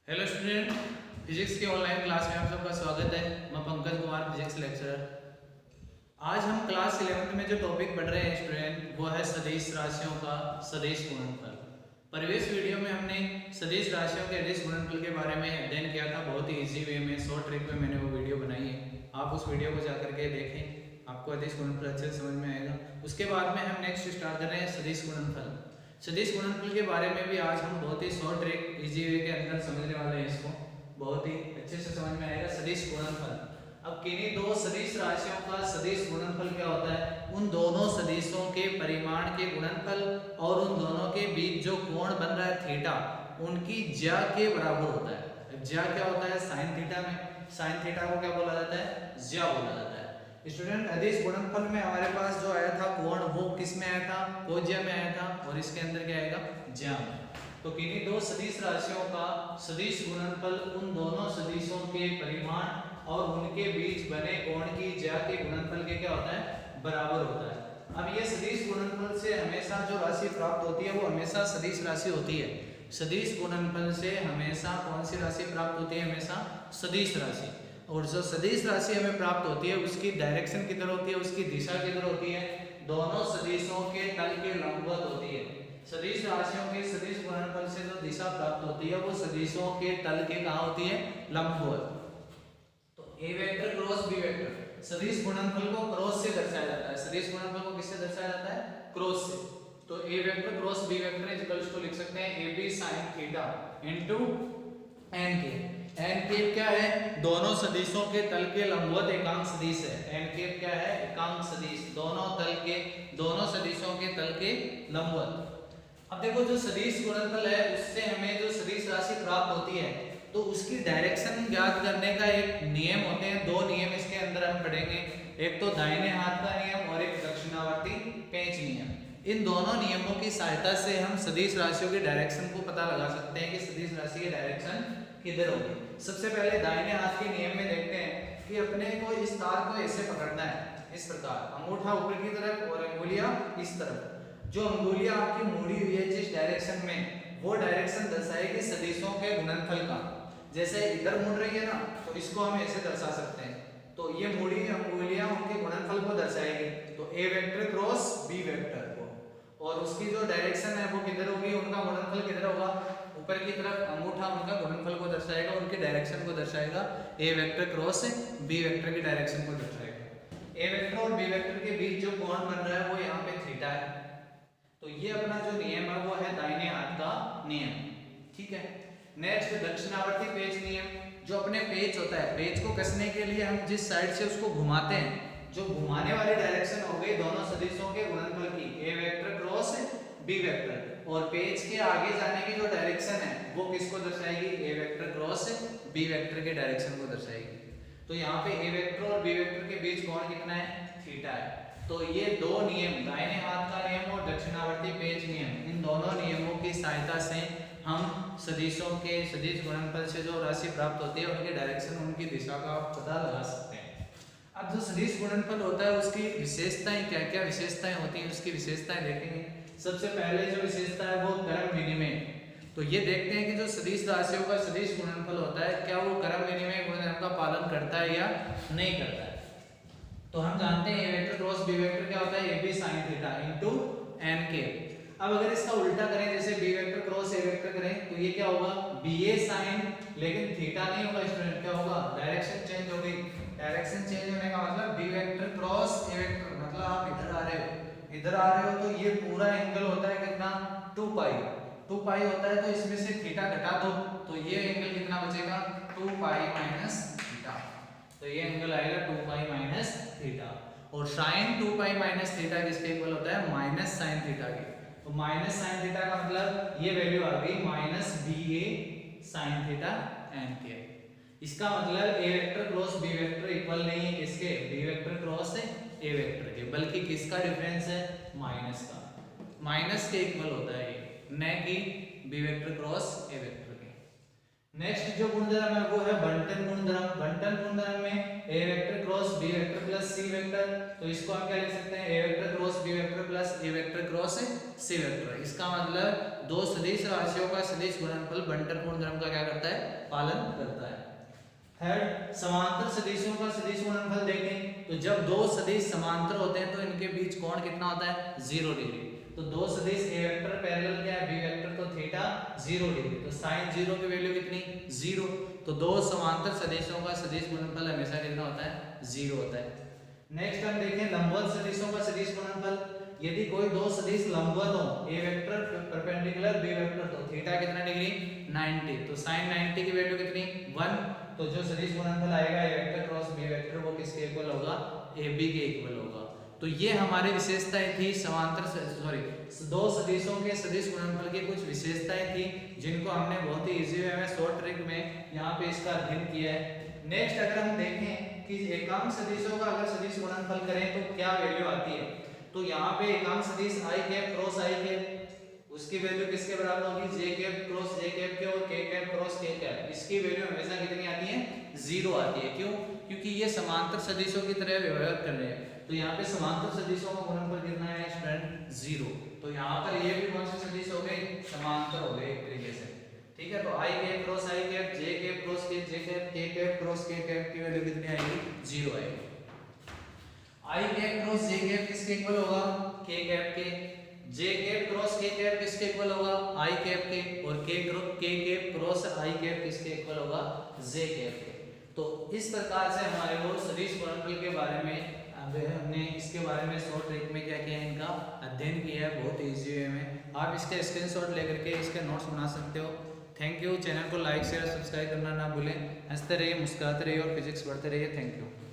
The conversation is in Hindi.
हेलो स्टूडेंट, फिजिक्स की ऑनलाइन क्लास में आप सबका स्वागत है। मैं पंकज कुमार, फिजिक्स लेक्चरर। आज हम क्लास 11th में जो टॉपिक पढ़ रहे हैं स्टूडेंट, वो है सदिश राशियों का सदिश गुणनफल। प्रीवियस वीडियो में हमने सदिश राशियों के अदिश गुणनफल के बारे में अध्ययन किया था। बहुत ही इजी वे में, शॉर्ट ट्रिक में मैंने वो वीडियो बनाई है। आप उस वीडियो को जाकर के देखें, आपको अदिश गुणनफल अच्छे से समझ में आएगा। उसके बाद में हम नेक्स्ट स्टार्ट कर रहे हैं सदिश गुणनफल। सदिश गुणनफल के बारे में भी आज हम बहुत ही शॉर्ट ट्रिक इजी वे के अंदर समझने वाले हैं। इसको बहुत ही अच्छे से समझ में आएगा। सदिश गुणनफल, अब किन्हीं दो सदिश राशियों का सदिश गुणनफल क्या होता है? उन दोनों सदिशों के परिमाण के गुणनफल और उन दोनों के बीच जो कोण बन रहा है थीटा, उनकी ज्या के बराबर होता है। ज्या क्या होता है? साइन थीटा में साइन थीटा को क्या बोला जाता है? ज्या बोला जाता है। स्टूडेंट, अदिश गुणनफल में हमारे पास जो आया था कोण, वो किस में आया था? कोज्या में आया था। और इसके अंदर क्या आएगा? ज्या में। तो किन्हीं दो सदिश राशियों का सदिश गुणनफल उन दोनों सदिशों के परिमाण और उनके बीच बने कोण की ज्या के गुणनफल के क्या होता है? बराबर होता है। अब ये सदिश गुणनफल से हमेशा जो राशि प्राप्त होती है वो हमेशा सदिश राशि होती है। सदिश गुणनफल से हमेशा कौन सी राशि प्राप्त होती है? हमेशा सदिश राशि। और जो सदिश राशि हमें प्राप्त होती है उसकी डायरेक्शन किधर होती है? उसकी दिशा किधर होती है? दोनों सदिशों के तल के लंबवत होती है। सदिश राशियों के सदिश गुणनफल से जो दिशा प्राप्त होती है वो सदिशों के तल के कहाँ होती है? लंबवत। तो A vector cross B vector, सदिश गुणनफल को क्रॉस से दर्शाया जाता है। सदिश गुणनफल को किससे दर्शाया जाता है? क्रॉस से। तो A vector cross B vector equals to लिख सकते हैं A B sine theta into n के। एन केप क्या है? दोनों सदिशों के तल के लंबवत एकांक सदिश है। एन केप क्या है? एकांक सदिश, दोनों सदिशों के तल के लंबवत। अब देखो, जो सदिश गुणनफल है उससे हमें जो सदिश राशि प्राप्त होती है तो उसकी डायरेक्शन ज्ञात करने का एक नियम होते हैं। दो नियम इसके अंदर हम पढ़ेंगे, एक तो दाहिने हाथ का नियम और एक दक्षिणावर्ती पेंच नियम। इन दोनों नियमों की सहायता से हम सदिश राशियों की डायरेक्शन को पता लगा सकते हैं कि सदिश राशि की डायरेक्शन किधर होगी। सबसे पहले दाहिने हाथ के नियम में देखते हैं कि अपने को इस तार को ऐसे पकड़ना है, इस प्रकार, अंगूठा ऊपर की तरफ और अंगुलियां इस तरफ। जो अंगुलियां आपकी मुड़ी हुई है जिस डायरेक्शन में, वो डायरेक्शन दर्शाएगी सदिशों के गुणनफल का। जैसे इधर मुड़ रही है ना, तो इसको हम ऐसे दर्शा सकते हैं। तो ये मुड़ी अंगुलियां उनके गुणनफल को दर्शाएगी। तो A vector cross B vector को, और उसकी जो डायरेक्शन है वो किधर होगी? उनका गुणनफल किधर होगा? ऊपर की तरफ अंगूठा उनका गुणनफल को दर्शाएगा, उनकी डायरेक्शन को दर्शाएगा। ए वेक्टर क्रॉस बी वेक्टर की डायरेक्शन को दर्शाएगा। ए वेक्टर और बी वेक्टर के बीच जो कोण बन रहा है वो यहाँ पे थीटा है। तो ये अपना जो नियम है वो है दाहिने हाथ का नियम। ठीक है। नेक्स्ट दक्षिणावर्ती पेंच नियम। जो अपने पेंच होता है, पेंच को कसने के लिए हम जिस साइड से उसको घुमाते हैं, जो घुमाने वाली डायरेक्शन हो गई दोनों सदिशों के गुणनफल की, ए वेक्टर क्रॉस बी वेक्टर। और पेज के आगे जाने की जो डायरेक्शन है वो किसको दर्शाएगी? ए वेक्टर क्रॉस बी वेक्टर के डायरेक्शन को दर्शाएगी। तो यहाँ पे ए वेक्टर और बी वेक्टर के बीच कोण कितना है? थीटा है। तो ये दो नियम, दाहिने हाथ का नियम और दक्षिणावर्ती पेंच नियम, इन दोनों नियमों की सहायता से हम सदिशों के सदिश गुणनफल से जो राशि प्राप्त होती है उनकी डायरेक्शन, उनकी दिशा का पता लगा सकते हैं। अब जो सदिश गुणनफल होता है उसकी विशेषताएं, क्या क्या विशेषताएं होती हैं उसकी विशेषताएं देखेंगे। सबसे पहले जो विशेषता है वो क्रम विनिमय। तो ये देखते हैं कि जो सदिश राशियों का सदिश गुणनफल होता है क्या वो क्रम विनिमय गुणधर्म का पालन करता है या नहीं करता है। तो हम जानते हैं A vector cross B vector क्या होता है? A B sine theta into n के। अब अगर इसका उल्टा करें, जैसे B vector cross A vector करें, तो ये क्या होगा? बी ए साइन, लेकिन थीटा नहीं होगा स्टूडेंट, क्या होगा? डायरेक्शन चेंज हो गई। डायरेक्शन चेंज होने का मतलब B vector cross A vector, मतलब आप इधर आ रहे हो तो ये पूरा एंगल होता है कितना? 2 पाई। 2 पाई होता है, तो इसमें से थीटा घटा दो तो ये एंगल कितना बचेगा? 2 पाई माइनस थीटा। तो ये एंगल आएगा 2 पाई माइनस थीटा। और साइन 2 पाई माइनस थीटा किसके इक्वल होता है? माइनस साइन थीटा के। तो माइनस साइन थीटा का मतलब ये वैल्यू आ गई minus B A sine theta n के। इसका मतलब A vector cross B vector equal नहीं है किसके? B vector cross A vector के, बल्कि किसका डिफरेंस है? माइनस का। माइनस के इक्वल होता है ये, न कि B vector cross A vector के। नेक्स्ट जो गुणधर्म है वो है बंटन गुणधर्म। बंटन गुणधर्म में A vector cross B vector plus C vector, तो इसको हम क्या लिख सकते हैं, A vector cross B vector plus A vector cross C vector. इसका मतलब दो सदिश राशियों का सदिश गुणनफल बंटन गुणधर्म का क्या करता है, पालन करता है। थर्ड, समांतर सदिशों का सदिश गुणनफल देखें तो जब दो सदिश समांतर होते हैं तो इनके बीच कोण कितना होता है, 0 डिग्री। तो दो सदिश ए वेक्टर पैरेलल क्या है, बी वेक्टर, तो थीटा 0 डिग्री, तो sin 0 की वैल्यू कितनी, 0। तो दो समांतर सदिशों का सदिश गुणनफल हमेशा कितना होता है, 0 होता है। नेक्स्ट हम देखें लंबवत सदिशों का सदिश गुणनफल। यदि कोई दो सदिश लंबवत हो, ए वेक्टर परपेंडिकुलर बी वेक्टर, तो थीटा कितना डिग्री, 90, तो sin 90 की वैल्यू कितनी, 1। तो जो सदिश गुणनफल आएगा ए वेक्टर क्रॉस बी वेक्टर वो किसके इक्वल होगा, ए बी के इक्वल होगा। तो ये हमारी विशेषताएं थी दो सदिशों के सदिश गुणनफल की कुछ विशेषताएं थी जिनको हमने बहुत ही इजी वे में शॉर्ट ट्रिक में यहाँ पे इसका अध्ययन किया है। नेक्स्ट अगर हम देखें कि एकांक सदिशों का अगर सदिश गुणनफल करें तो क्या वैल्यू आती है, तो यहाँ पे एकांक सदिश आई कैप क्रॉस आई कैप, उसकी वैल्यू किसके बराबर होगी, जे कैप क्रॉस जे कैप के, और के कैप क्रॉस के कैप, इसकी वैल्यू हमेशा कितनी आती है, 0 आती है। क्यों, क्योंकि ये समांतर सदिशों की तरह व्यवहार कर रहे हैं, तो यहाँ पे समांतर सदिशों का गुणनफल कितना है स्टूडेंट, 0। तो यहाँ पर ये भी कौन से सदिश हो गए, समांतर हो गए एक तरीके से, ठीक है। तो आई कैप क्रॉस आई कैप, जे कैप क्रॉस के जे कैप, के कैप क्रॉस के कैप की वैल्यू कितनी आएगी, 0 आएगी। आई कैप क्रॉस जे कैप किसके इक्वल होगा, के कैप के। जे कैप क्रॉस के कैप किसके इक्वल होगा, आई कैप के। और के कैप क्रॉस आई कैप किसके इक्वल होगा, जे कैप के। तो इस प्रकार से हमारे वो सदिश गुणनफल के बारे में हमने इसके बारे में शॉर्ट ट्रिक में क्या किया है, इनका अध्ययन किया है बहुत इजी वे में। आप इसके स्क्रीनशॉट लेकर के इसके नोट्स बना सकते हो। Thank you. चैनल को लाइक शेयर सब्सक्राइब करना ना भूलें। हंसते रहिए, मुस्कुराते रहिए और फिजिक्स पढ़ते रहिए। Thank you.